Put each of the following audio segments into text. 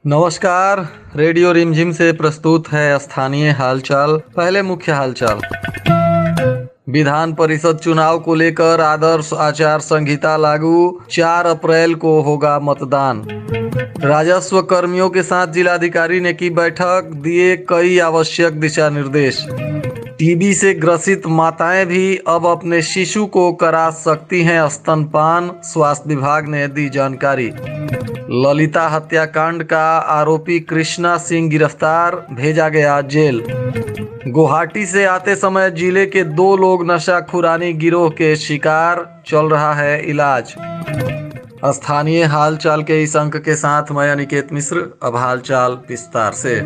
नमस्कार। रेडियो रिमझिम से प्रस्तुत है स्थानीय हालचाल। पहले मुख्य हालचाल। विधान परिषद चुनाव को लेकर आदर्श आचार संहिता लागू, 4 अप्रैल को होगा मतदान। राजस्व कर्मियों के साथ जिलाधिकारी ने की बैठक, दिए कई आवश्यक दिशा निर्देश। टीबी से ग्रसित माताएं भी अब अपने शिशु को करा सकती हैं स्तनपान, स्वास्थ्य विभाग ने दी जानकारी। ललिता हत्याकांड का आरोपी कृष्णा सिंह गिरफ्तार, भेजा गया जेल। गुवाहाटी से आते समय जिले के 2 लोग नशाखुरानी गिरोह के शिकार, चल रहा है इलाज। स्थानीय हालचाल के इस अंक के साथ मैं अनिकेत मिश्र। अब हालचाल विस्तार से।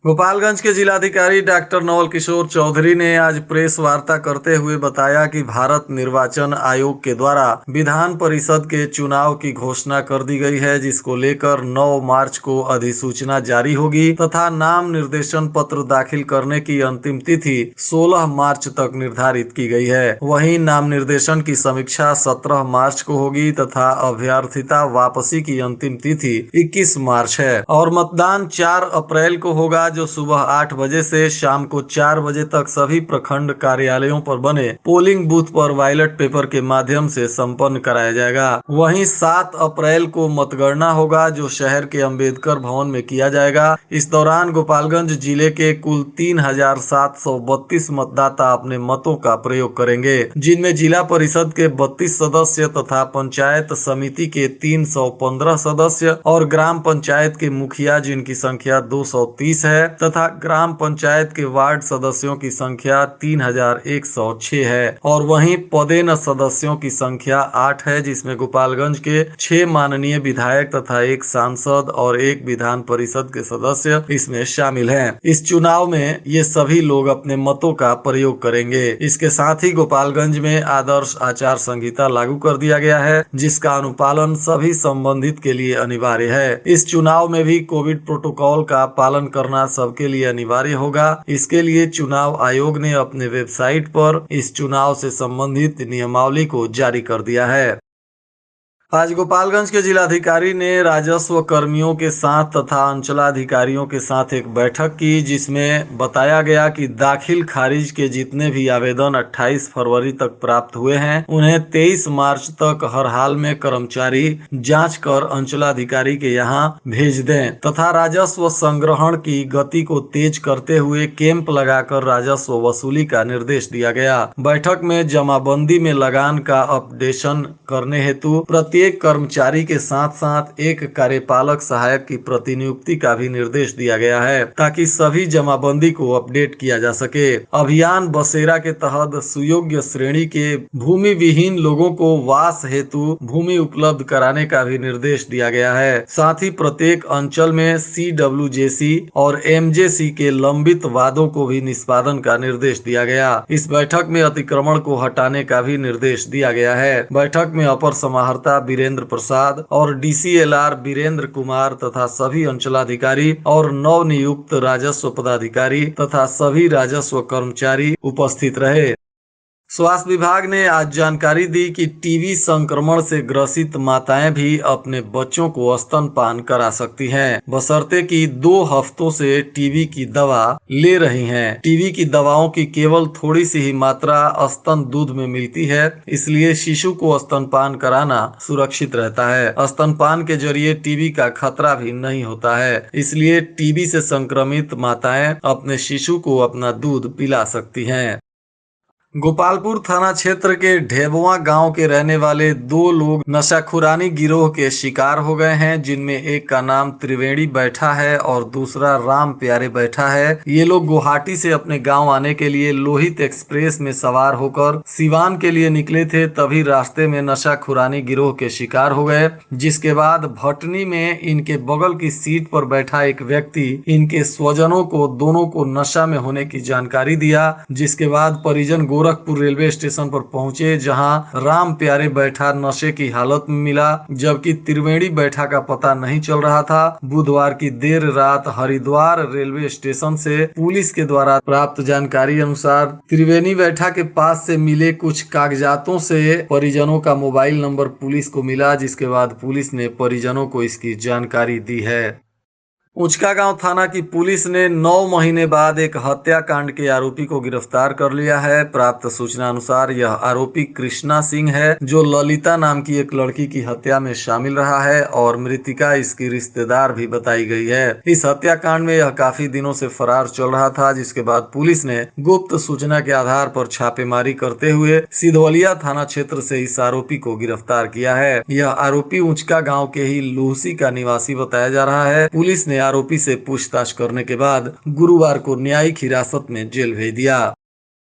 गोपालगंज के जिलाधिकारी डॉक्टर नवल किशोर चौधरी ने आज प्रेस वार्ता करते हुए बताया कि भारत निर्वाचन आयोग के द्वारा विधान परिषद के चुनाव की घोषणा कर दी गई है, जिसको लेकर 9 मार्च को अधिसूचना जारी होगी तथा नाम निर्देशन पत्र दाखिल करने की अंतिम तिथि 16 मार्च तक निर्धारित की गई है। वहीं नाम निर्देशन की समीक्षा 17 मार्च को होगी तथा अभ्यर्थिता वापसी की अंतिम तिथि 21 मार्च है और मतदान 4 अप्रैल को होगा, जो सुबह 8 बजे से शाम को 4 बजे तक सभी प्रखंड कार्यालयों पर बने पोलिंग बूथ पर बैलेट पेपर के माध्यम से संपन्न कराया जाएगा। वहीं 7 अप्रैल को मतगणना होगा, जो शहर के अंबेडकर भवन में किया जाएगा। इस दौरान गोपालगंज जिले के कुल 3732 मतदाता अपने मतों का प्रयोग करेंगे, जिनमें जिला परिषद के 32 सदस्य तथा पंचायत समिति के 315 सदस्य और ग्राम पंचायत के मुखिया, जिनकी संख्या 230 है, तथा ग्राम पंचायत के वार्ड सदस्यों की संख्या 3106 है और वहीं पदेन सदस्यों की संख्या 8 है, जिसमें गोपालगंज के 6 माननीय विधायक तथा 1 सांसद और 1 विधान परिषद के सदस्य इसमें शामिल हैं। इस चुनाव में ये सभी लोग अपने मतों का प्रयोग करेंगे। इसके साथ ही गोपालगंज में आदर्श आचार संहिता लागू कर दिया गया है, जिसका अनुपालन सभी संबंधित के लिए अनिवार्य है। इस चुनाव में भी कोविड प्रोटोकॉल का पालन करना सबके लिए अनिवार्य होगा। इसके लिए चुनाव आयोग ने अपने वेबसाइट पर इस चुनाव से संबंधित नियमावली को जारी कर दिया है। आज गोपालगंज के जिलाधिकारी ने राजस्व कर्मियों के साथ तथा अंचलाधिकारियों के साथ एक बैठक की, जिसमें बताया गया कि दाखिल खारिज के जितने भी आवेदन 28 फरवरी तक प्राप्त हुए हैं, उन्हें 23 मार्च तक हर हाल में कर्मचारी जांच कर अंचलाधिकारी के यहां भेज दें तथा राजस्व संग्रहण की गति को तेज करते हुए कैंप लगाकर राजस्व वसूली का निर्देश दिया गया। बैठक में जमाबंदी में लगान का अपडेशन करने हेतु प्रत्येक कर्मचारी के साथ साथ एक कार्यपालक सहायक की प्रतिनियुक्ति का भी निर्देश दिया गया है, ताकि सभी जमाबंदी को अपडेट किया जा सके। अभियान बसेरा के तहत सुयोग्य श्रेणी के भूमि विहीन लोगों को वास हेतु भूमि उपलब्ध कराने का भी निर्देश दिया गया है। साथ ही प्रत्येक अंचल में CWJC और MJC के लंबित वादों को भी निष्पादन का निर्देश दिया गया। इस बैठक में अतिक्रमण को हटाने का भी निर्देश दिया गया है। बैठक में अपर समाहर्ता वीरेंद्र प्रसाद और DCLR वीरेंद्र कुमार तथा सभी अंचलाधिकारी और नव नियुक्त राजस्व पदाधिकारी तथा सभी राजस्व कर्मचारी उपस्थित रहे। स्वास्थ्य विभाग ने आज जानकारी दी कि टीबी संक्रमण से ग्रसित माताएं भी अपने बच्चों को स्तनपान करा सकती हैं, बशर्ते कि 2 हफ्तों से टीबी की दवा ले रही हैं। टीबी की दवाओं की केवल थोड़ी सी ही मात्रा स्तन दूध में मिलती है, इसलिए शिशु को स्तनपान कराना सुरक्षित रहता है। स्तनपान के जरिए टीबी का खतरा भी नहीं होता है, इसलिए टीबी से संक्रमित माताएं अपने शिशु को अपना दूध पिला सकती हैं। गोपालपुर थाना क्षेत्र के ढेबवा गांव के रहने वाले 2 लोग नशाखुरानी गिरोह के शिकार हो गए हैं, जिनमें एक का नाम त्रिवेणी बैठा है और दूसरा राम प्यारे बैठा है। ये लोग गुवाहाटी से अपने गांव आने के लिए लोहित एक्सप्रेस में सवार होकर सिवान के लिए निकले थे, तभी रास्ते में नशाखुरानी गिरोह के शिकार हो गए, जिसके बाद भटनी में इनके बगल की सीट पर बैठा एक व्यक्ति इनके स्वजनों को दोनों को नशा में होने की जानकारी दिया, जिसके बाद परिजन गोरखपुर रेलवे स्टेशन पर पहुंचे, जहां राम प्यारे बैठा नशे की हालत में मिला, जबकि त्रिवेणी बैठा का पता नहीं चल रहा था। बुधवार की देर रात हरिद्वार रेलवे स्टेशन से पुलिस के द्वारा प्राप्त जानकारी अनुसार त्रिवेणी बैठा के पास से मिले कुछ कागजातों से परिजनों का मोबाइल नंबर पुलिस को मिला, जिसके बाद पुलिस ने परिजनों को इसकी जानकारी दी है। ऊंचकागांव थाना की पुलिस ने 9 महीने बाद एक हत्याकांड के आरोपी को गिरफ्तार कर लिया है। प्राप्त सूचना अनुसार यह आरोपी कृष्णा सिंह है, जो ललिता नाम की एक लड़की की हत्या में शामिल रहा है और मृतिका इसकी रिश्तेदार भी बताई गई है। इस हत्याकांड में यह काफी दिनों से फरार चल रहा था, जिसके बाद पुलिस ने गुप्त सूचना के आधार पर छापेमारी करते हुए सिधवलिया थाना क्षेत्र से इस आरोपी को गिरफ्तार किया है। यह आरोपी ऊंचका गांव के ही लूहसी का निवासी बताया जा रहा है। पुलिस ने आरोपी से पूछताछ करने के बाद गुरुवार को न्यायिक हिरासत में जेल भेज दिया।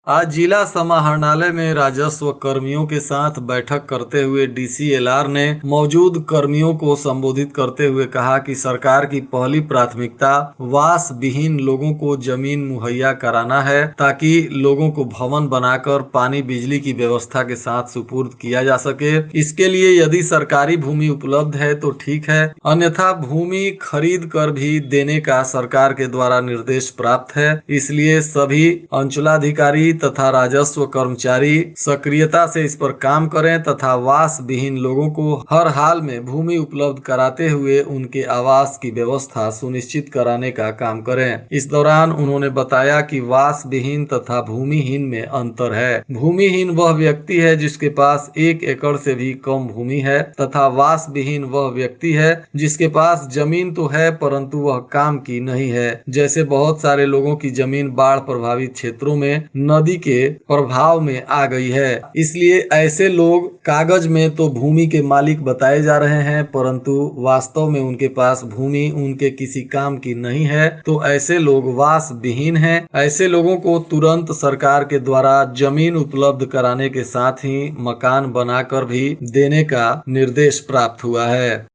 आज जिला समाहरणालय में राजस्व कर्मियों के साथ बैठक करते हुए डीसीएलआर ने मौजूद कर्मियों को संबोधित करते हुए कहा कि सरकार की पहली प्राथमिकता वास विहीन लोगों को जमीन मुहैया कराना है, ताकि लोगों को भवन बनाकर पानी बिजली की व्यवस्था के साथ सुपुर्द किया जा सके। इसके लिए यदि सरकारी भूमि उपलब्ध है तो ठीक है, अन्यथा भूमि खरीद कर भी देने का सरकार के द्वारा निर्देश प्राप्त है। इसलिए सभी अंचलाधिकारी तथा राजस्व कर्मचारी सक्रियता से इस पर काम करें तथा वास विहीन लोगों को हर हाल में भूमि उपलब्ध कराते हुए उनके आवास की व्यवस्था सुनिश्चित कराने का काम करें। इस दौरान उन्होंने बताया कि वास विहीन तथा भूमिहीन में अंतर है। भूमिहीन वह व्यक्ति है जिसके पास 1 एकड़ से भी कम भूमि है, तथा वास विहीन वह व्यक्ति है जिसके पास जमीन तो है परंतु वह काम की नहीं है। जैसे बहुत सारे लोगों की जमीन बाढ़ प्रभावित क्षेत्रों में नदी के प्रभाव में आ गई है, इसलिए ऐसे लोग कागज में तो भूमि के मालिक बताए जा रहे हैं, परंतु वास्तव में उनके पास भूमि उनके किसी काम की नहीं है, तो ऐसे लोग वास विहीन हैं। ऐसे लोगों को तुरंत सरकार के द्वारा जमीन उपलब्ध कराने के साथ ही मकान बनाकर भी देने का निर्देश प्राप्त हुआ है।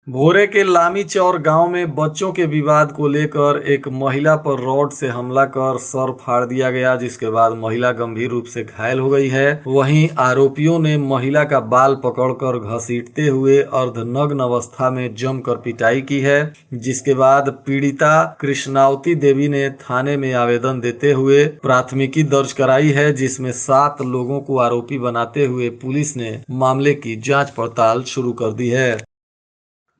भोरे के लामी चौर गांव में बच्चों के विवाद को लेकर एक महिला पर रॉड से हमला कर सर फाड़ दिया गया, जिसके बाद महिला गंभीर रूप से घायल हो गई है। वहीं आरोपियों ने महिला का बाल पकड़कर घसीटते हुए अर्धनग्न अवस्था में जमकर पिटाई की है, जिसके बाद पीड़िता कृष्णावती देवी ने थाने में आवेदन देते हुए प्राथमिकी दर्ज कराई है, जिसमें 7 लोगों को आरोपी बनाते हुए पुलिस ने मामले की जांच पड़ताल शुरू कर दी है।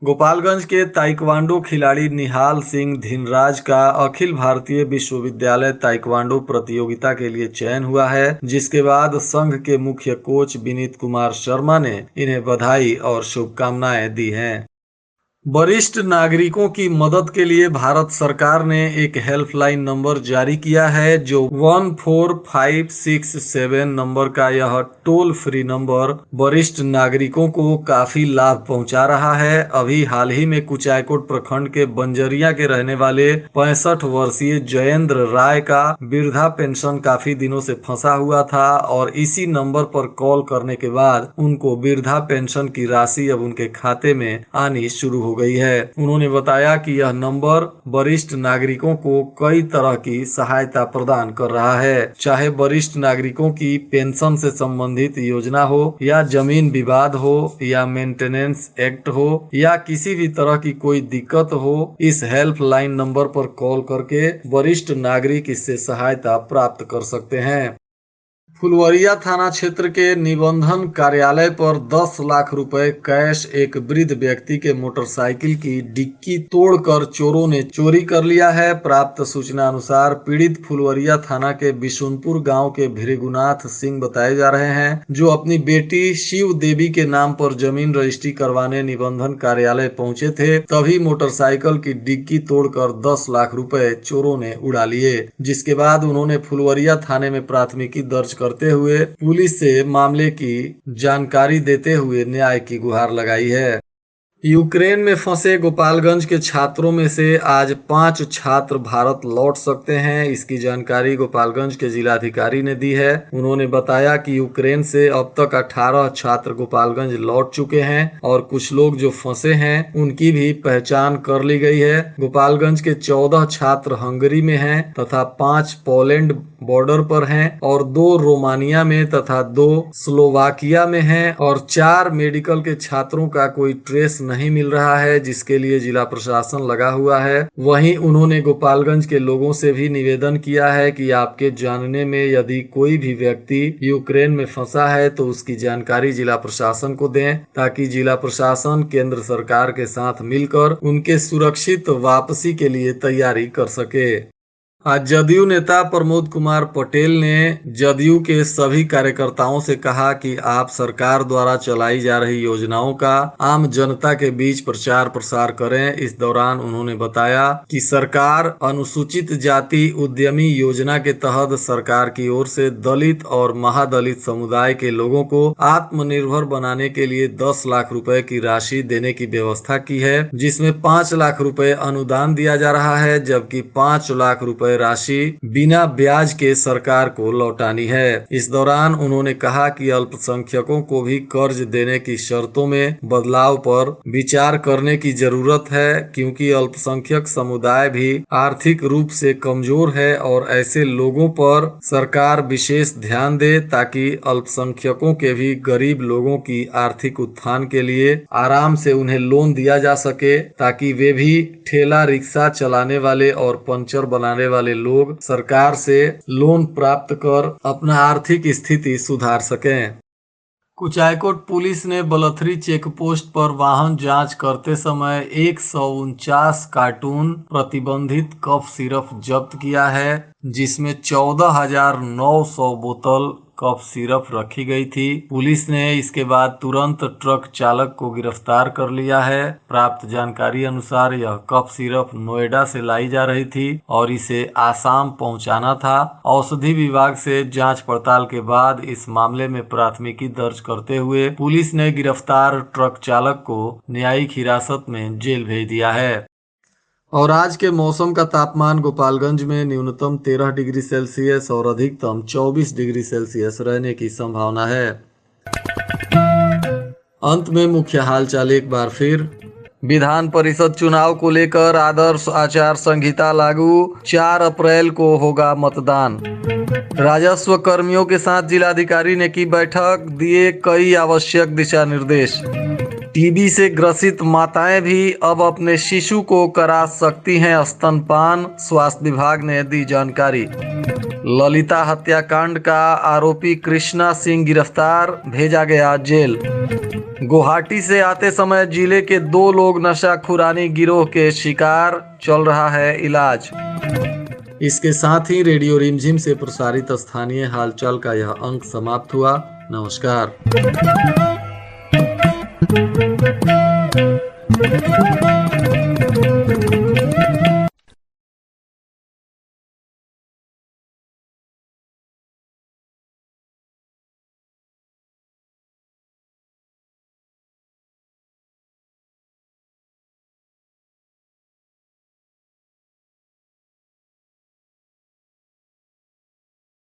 गोपालगंज के ताइक्वांडो खिलाड़ी निहाल सिंह धिनराज का अखिल भारतीय विश्वविद्यालय ताइक्वांडो प्रतियोगिता के लिए चयन हुआ है, जिसके बाद संघ के मुख्य कोच विनीत कुमार शर्मा ने इन्हें बधाई और शुभकामनाएं दी हैं। वरिष्ठ नागरिकों की मदद के लिए भारत सरकार ने एक हेल्पलाइन नंबर जारी किया है, जो 14567 नंबर का यह टोल फ्री नंबर वरिष्ठ नागरिकों को काफी लाभ पहुंचा रहा है। अभी हाल ही में कुचायकोट प्रखंड के बंजरिया के रहने वाले 65 वर्षीय जयेंद्र राय का वृद्धा पेंशन काफी दिनों से फंसा हुआ था, और इसी नंबर पर कॉल करने के बाद उनको वृद्धा पेंशन की राशि अब उनके खाते में आनी शुरू हो गई है। उन्होंने बताया कि यह नंबर वरिष्ठ नागरिकों को कई तरह की सहायता प्रदान कर रहा है, चाहे वरिष्ठ नागरिकों की पेंशन से संबंधित योजना हो, या जमीन विवाद हो, या मेंटेनेंस एक्ट हो, या किसी भी तरह की कोई दिक्कत हो। इस हेल्पलाइन नंबर पर कॉल करके वरिष्ठ नागरिक इससे सहायता प्राप्त कर सकते हैं। फुलवरिया थाना क्षेत्र के निबंधन कार्यालय पर 10 लाख रुपए कैश एक वृद्ध व्यक्ति के मोटरसाइकिल की डिक्की तोड़कर चोरों ने चोरी कर लिया है। प्राप्त सूचना अनुसार पीड़ित फुलवरिया थाना के बिशुनपुर गांव के भृगुनाथ सिंह बताए जा रहे हैं, जो अपनी बेटी शिव देवी के नाम पर जमीन रजिस्ट्री करवाने निबंधन कार्यालय पहुंचे थे। तभी मोटरसाइकिल की डिक्की तोड़कर 10 लाख रुपए चोरों ने उड़ा लिए, जिसके बाद उन्होंने फुलवरिया थाने में प्राथमिकी दर्ज करते हुए पुलिस से मामले की जानकारी देते हुए न्याय की गुहार लगाई है। यूक्रेन में फंसे गोपालगंज के छात्रों में से आज 5 छात्र भारत लौट सकते हैं। इसकी जानकारी गोपालगंज के जिलाधिकारी ने दी है। उन्होंने बताया कि यूक्रेन से अब तक 18 छात्र गोपालगंज लौट चुके हैं, और कुछ लोग जो फंसे हैं उनकी भी पहचान कर ली गई है। गोपालगंज के 14 छात्र हंगरी में हैं तथा 5 पोलैंड बॉर्डर पर हैं और 2 रोमानिया में तथा 2 स्लोवाकिया में हैं और 4 मेडिकल के छात्रों का कोई ट्रेस नहीं मिल रहा है, जिसके लिए जिला प्रशासन लगा हुआ है। वहीं उन्होंने गोपालगंज के लोगों से भी निवेदन किया है कि आपके जानने में यदि कोई भी व्यक्ति यूक्रेन में फंसा है तो उसकी जानकारी जिला प्रशासन को दें, ताकि जिला प्रशासन केंद्र सरकार के साथ मिलकर उनके सुरक्षित वापसी के लिए तैयारी कर सके। आज जदयू नेता प्रमोद कुमार पटेल ने जदयू के सभी कार्यकर्ताओं से कहा कि आप सरकार द्वारा चलाई जा रही योजनाओं का आम जनता के बीच प्रचार प्रसार करें। इस दौरान उन्होंने बताया कि सरकार अनुसूचित जाति उद्यमी योजना के तहत सरकार की ओर से दलित और महादलित समुदाय के लोगों को आत्मनिर्भर बनाने के लिए 10 लाख रुपए की राशि देने की व्यवस्था की है, जिसमें 5 लाख रुपए अनुदान दिया जा रहा है, जबकि 5 लाख रुपए राशि बिना ब्याज के सरकार को लौटानी है। इस दौरान उन्होंने कहा कि अल्पसंख्यकों को भी कर्ज देने की शर्तों में बदलाव पर विचार करने की जरूरत है, क्योंकि अल्पसंख्यक समुदाय भी आर्थिक रूप से कमजोर है और ऐसे लोगों पर सरकार विशेष ध्यान दे, ताकि अल्पसंख्यकों के भी गरीब लोगों की आर्थिक उत्थान के लिए आराम से उन्हें लोन दिया जा सके, ताकि वे भी ठेला रिक्शा चलाने वाले और पंचर बनाने वाले लोग सरकार से लोन प्राप्त कर अपना आर्थिक स्थिति सुधार सकें। कुचायकोट पुलिस ने बलथरी चेक पोस्ट पर वाहन जांच करते समय 149 कार्टून प्रतिबंधित कफ सिरप जब्त किया है, जिसमें 14,900 बोतल कफ सिरप रखी गई थी। पुलिस ने इसके बाद तुरंत ट्रक चालक को गिरफ्तार कर लिया है। प्राप्त जानकारी अनुसार यह कफ सिरप नोएडा से लाई जा रही थी और इसे आसाम पहुंचाना था। औषधि विभाग से जांच पड़ताल के बाद इस मामले में प्राथमिकी दर्ज करते हुए पुलिस ने गिरफ्तार ट्रक चालक को न्यायिक हिरासत में जेल भेज दिया है। और आज के मौसम का तापमान गोपालगंज में न्यूनतम 13 डिग्री सेल्सियस और अधिकतम 24 डिग्री सेल्सियस रहने की संभावना है। अंत में मुख्य हालचाल एक बार फिर। विधान परिषद चुनाव को लेकर आदर्श आचार संहिता लागू, 4 अप्रैल को होगा मतदान। राजस्व कर्मियों के साथ जिलाधिकारी ने की बैठक, दिए कई आवश्यक दिशा निर्देश। टीबी से ग्रसित माताएं भी अब अपने शिशु को करा सकती हैं स्तनपान, स्वास्थ्य विभाग ने दी जानकारी। ललिता हत्याकांड का आरोपी कृष्णा सिंह गिरफ्तार, भेजा गया जेल। गुवाहाटी से आते समय जिले के 2 लोग नशाखुरानी गिरोह के शिकार, चल रहा है इलाज। इसके साथ ही रेडियो रिमझिम से प्रसारित स्थानीय हालचाल का यह अंक समाप्त हुआ। नमस्कार।